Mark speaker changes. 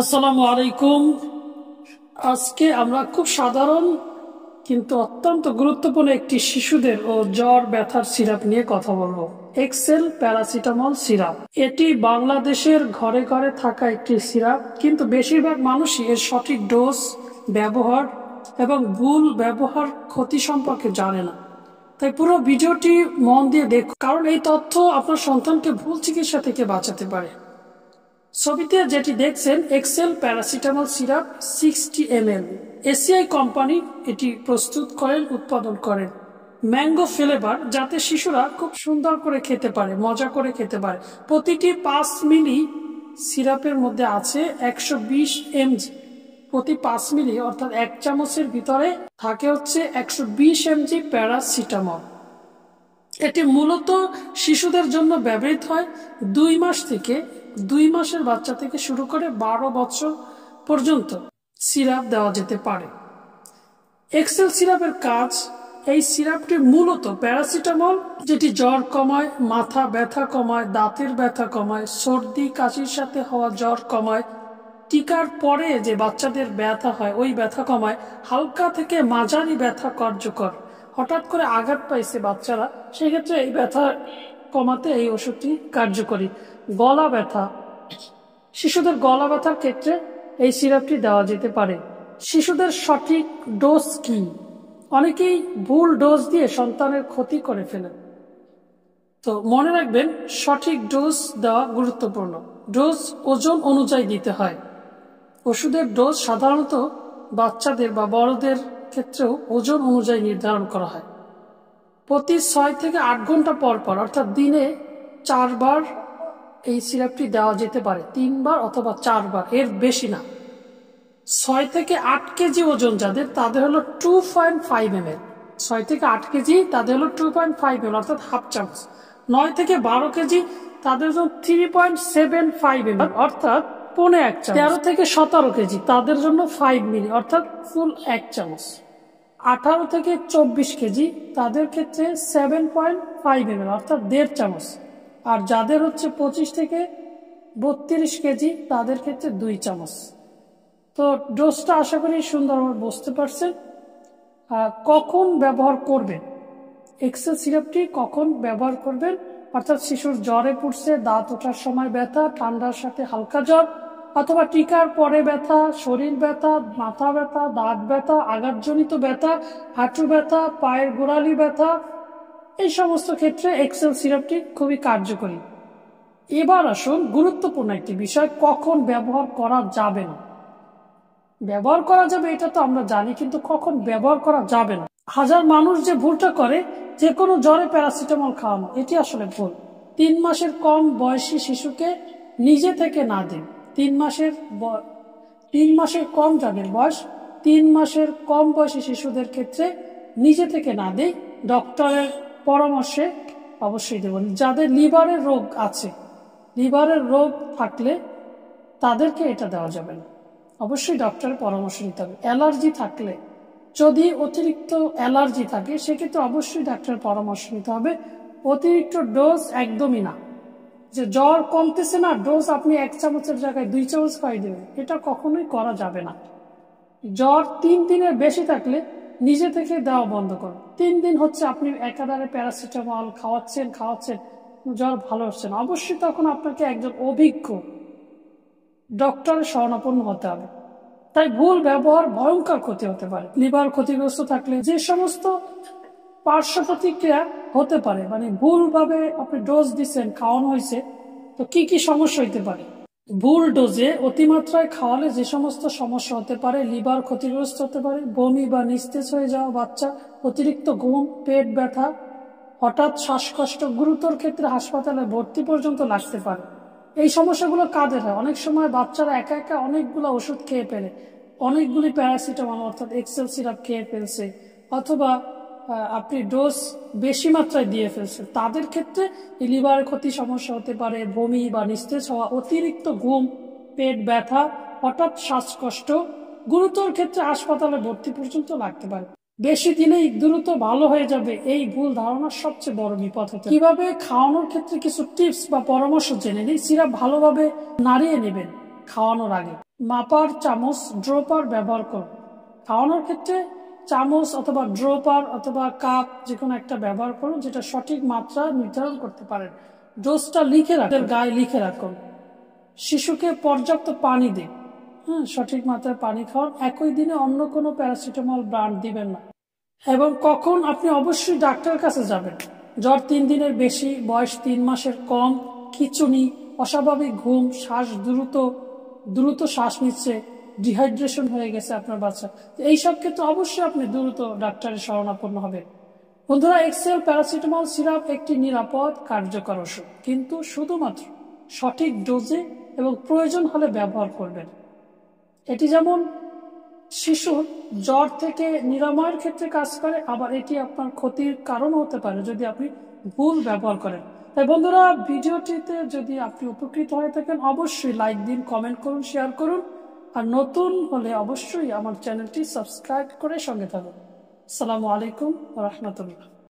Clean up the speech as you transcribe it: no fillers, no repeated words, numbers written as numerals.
Speaker 1: আসসালামু আলাইকুম। আজকে আমরা খুব সাধারণ কিন্তু অত্যন্ত গুরুত্বপূর্ণ একটি শিশুদের ও জ্বর ব্যথার সিরাপ নিয়ে কথা বলবো। Xcel paracetamol syrup. এটি বাংলাদেশের ঘরে ঘরে থাকা একটি সিরাপ, কিন্তু বেশিরভাগ মানুষই এর সঠিক ডোজ, ব্যবহার এবং ভুল ব্যবহার ক্ষতি সম্পর্কে জানে না। তাই পুরো ভিডিওটি মন দিয়ে দেখুন, কারণ এই তথ্য আপনার সন্তানকে ভুল চিকিৎসা থেকে বাঁচাতে পারে। ছবিতে যেটি দেখছেন Xcel paracetamol syrup 60 ml। ACI company এটি প্রস্তুত করেন, উৎপাদন করেন। ম্যাঙ্গো ফ্লেভার, যাতে শিশুরা খুব সুন্দর করে খেতে পারে, মজা করে খেতে পারে। প্রতিটি 5 মিলি সিরাপের মধ্যে আছে 120 mg। প্রতি 5 মিলি অর্থাৎ 1 চামচের ভিতরে থাকে হচ্ছে 120 mg প্যারাসিটামল। এটি মূলত শিশুদের জন্য ব্যবহৃত হয় 2 মাসের বাচ্চা থেকে শুরু করে 12 বছর পর্যন্ত সিরাপ দেওয়া যেতে পারে। এক্সেল সিরাপের কাজ: এই সিরাপটি মূলত প্যারাসিটামল, যেটি জ্বর কমায়, মাথা ব্যথা কমায়, দাঁতের ব্যথা কমায়, সর্দি কাশির সাথে হওয়া জ্বর কমায়, টিকার পরে যে বাচ্চাদের ব্যথা হয় ওই ব্যথা কমায়, হালকা থেকে মাঝারি ব্যথা কার্যকর। হঠাৎ করে আঘাত পাইছে বাচ্চারা, সেক্ষেত্রে এই ব্যথা কমাতে এই ওষুধটি কার্যকরী। গলা ব্যথা, শিশুদের গলা ব্যথার ক্ষেত্রে এই সিরাপটি দেওয়া যেতে পারে। শিশুদের সঠিক ডোজ কি? অনেকেই ভুল ডোজ দিয়ে সন্তানের ক্ষতি করে ফেলেন। তো মনে রাখবেন, সঠিক ডোজ দেওয়া গুরুত্বপূর্ণ। ডোজ ওজন অনুযায়ী দিতে হয়। ওষুধের ডোজ সাধারণত বাচ্চাদের বা বড়দের ক্ষেত্রেও ওজন অনুযায়ী নির্ধারণ করা হয়। প্রতি 6 থেকে 8 ঘন্টা পর পর, অর্থাৎ দিনে 4 বার এই সিরাপটি দেওয়া যেতে পারে। 3 বার অথবা 4 বার, এর বেশি না। 6 থেকে 8 কেজি ওজন যাদের, তাদের হলো 2.5 ml। 6 থেকে 8 কেজি তাদের হলো 2.5 ml, অর্থাৎ হাফ চামচ। 9 থেকে 12 কেজি তাদের জন্য 3.75 ml, অর্থাৎ পৌনে 1 চামচ। 13 থেকে 17 কেজি তাদের জন্য 5 মিলি, অর্থাৎ ফুল 1 চামচ। 18 থেকে 24 কেজি তাদের ক্ষেত্রে 7.5 ml, অর্থাৎ 1.5 চামচ। আর যাদের হচ্ছে 25 থেকে 32 কেজি তাদের ক্ষেত্রে 2 চামচ। তো ডোজটা আশা করি সুন্দরভাবে বুঝতে পারছেন। কখন ব্যবহার করবেন এক্সেল সিরাপটি? কখন ব্যবহার করবেন? অর্থাৎ শিশুর জ্বরে পড়ছে, দাঁত ওঠার সময় ব্যথা, ঠান্ডার সাথে হালকা জ্বর, অথবা টিকার পরে ব্যথা, শরীর ব্যথা, মাথা ব্যথা, দাঁত ব্যথা, আঘাতজনিত ব্যথা, হাঁটু ব্যথা, পায়ের গোড়ালি ব্যথা, এই সমস্ত ক্ষেত্রে এক্সেল সিরাপটি খুবই কার্যকরী। এবার আসুন গুরুত্বপূর্ণ একটি বিষয়: কখন ব্যবহার করা যাবে না। ব্যবহার করা যাবে এটা তো আমরা জানি, কিন্তু কখন ব্যবহার করা যাবে না। হাজার মানুষ যে ভুলটা করে, যে কোনো জ্বরে প্যারাসিটামল খাওয়ানো, এটি আসলে ভুল। 3 মাসের কম বয়সী শিশুকে নিজে থেকে না দিন। 3 মাসের কম যাদের বয়স, 3 মাসের কম বয়সী শিশুদের ক্ষেত্রে নিজে থেকে না দিই, ডক্টরের পরামর্শে অবশ্যই দেবেন। যাদের লিভারের রোগ আছে, লিভারের রোগ থাকলে তাদেরকে এটা দেওয়া যাবে না, অবশ্যই ডক্টরের পরামর্শ নিতে হবে। অ্যালার্জি থাকলে, যদি অতিরিক্ত অ্যালার্জি থাকে, সেক্ষেত্রে অবশ্যই ডাক্তারের পরামর্শ নিতে হবে। অতিরিক্ত ডোজ একদমই না। যে জ্বর কমতেছে না, ডোজ আপনি 1 চামচের জায়গায় 2 চামচ খাইয়ে দেবেন, এটা কখনোই করা যাবে না। জ্বর 3 দিনের বেশি থাকলে নিজে থেকে দেওয়া বন্ধ করুন। 3 দিন হচ্ছে আপনি একাধারে প্যারাসিটামল খাওয়াচ্ছেন, জ্বর ভালো হচ্ছে না, অবশ্যই তখন আপনাকে একজন অভিজ্ঞ ডক্টরের শরণাপন্ন হতে হবে। তাই ভুল ব্যবহার ভয়ঙ্কর ক্ষতি হতে পারে। লিভার ক্ষতিগ্রস্ত থাকলে যে সমস্ত পার্শ্ব প্রতিক্রিয়া হতে পারে, মানে ভুলভাবে আপনি ডোজ দিচ্ছেন, খাওয়ানো হয়েছে, তো কি কি সমস্যা হতে পারে? ভুল ডোজে অতিমাত্রায় খাওয়ালে যে সমস্ত সমস্যা হতে পারে: লিভার ক্ষতিগ্রস্ত হতে পারে, বমি বা নিস্তেজ হয়ে যাওয়া বাচ্চা, অতিরিক্ত ঘুম, পেট ব্যথা, হঠাৎ শ্বাসকষ্ট, গুরুতর ক্ষেত্রে হাসপাতালে ভর্তি পর্যন্ত লাগতে পারে। এই সমস্যাগুলো কাদের হয়? অনেক সময় বাচ্চারা একা একা অনেকগুলো ওষুধ খেয়ে ফেলে, অনেকগুলি প্যারাসিটামল অর্থাৎ এক্সেল সিরাপ খেয়ে ফেলছে, অথবা আপনি ডোজ বেশি মাত্রায় দিয়ে ফেলছে। তাদের ক্ষেত্রে লিভারের ক্ষতি সমস্যা হতে পারে, বমি বা নিস্তেজ হওয়া, অতিরিক্ত ঘুম, পেট ব্যথা, হঠাৎ শ্বাসকষ্ট, গুরুতর ক্ষেত্রে হাসপাতালে ভর্তি পর্যন্ত লাগতে পারে। বেশি দিনেই দ্রুত ভালো হয়ে যাবে, এই ভুল ধারণার সবচেয়ে বড় বিপদ হতে। কিভাবে খাওয়ানোর ক্ষেত্রে কিছু টিপস বা পরামর্শ জেনে নিই। সিরাপ ভালোভাবে নাড়িয়ে নেবেন খাওয়ানোর আগে। মাপার চামচ, ড্রপার ব্যবহার করুন। খাওয়ানোর ক্ষেত্রে চামচ অথবা ড্রপার অথবা কাপ যে কোনো একটা ব্যবহার করুন, যেটা সঠিক মাত্রা নির্ধারণ করতে পারেন। ডোজটা লিখে রাখুন, গায়ে লিখে রাখুন। শিশুকে পর্যাপ্ত পানি দিন, সঠিক মাত্রায় পানি খাওয়ান। একই দিনে অন্য কোনো প্যারাসিটামল ব্র্যান্ড দিবেন না। এবং কখন আপনি অবশ্যই ডাক্তারের কাছে যাবেন। জ্বর 3 দিনের বেশি, বয়স 3 মাসের কম, খিঁচুনি, অস্বাভাবিক ঘুম, শ্বাস দ্রুত শ্বাস নিচ্ছে, ডিহাইড্রেশন হয়ে গেছে আপনার বাচ্চা, এইসব ক্ষেত্রে অবশ্যই আপনি দ্রুত ডাক্তারের শরণাপন্ন হবেন। বন্ধুরা, এক্সেল প্যারাসিটামল সিরাপ একটি নিরাপদ কার্যকর ওষুধ, কিন্তু শুধুমাত্র সঠিক ডোজে এবং প্রয়োজন হলে ব্যবহার করবেন। এটি যেমন শিশুর জ্বর থেকে নিরাময়ের ক্ষেত্রে কাজ করে, আবার এটি আপনার ক্ষতির কারণ হতে পারে যদি আপনি ভুল ব্যবহার করেন। তাই বন্ধুরা, ভিডিওটিতে যদি আপনি উপকৃত হয়ে থাকেন অবশ্যই লাইক দিন, কমেন্ট করুন, শেয়ার করুন, আর নতুন হলে অবশ্যই আমার চ্যানেলটি সাবস্ক্রাইব করে সঙ্গে থাকুন। আসসালামু আলাইকুম ওয়া রাহমাতুল্লাহ।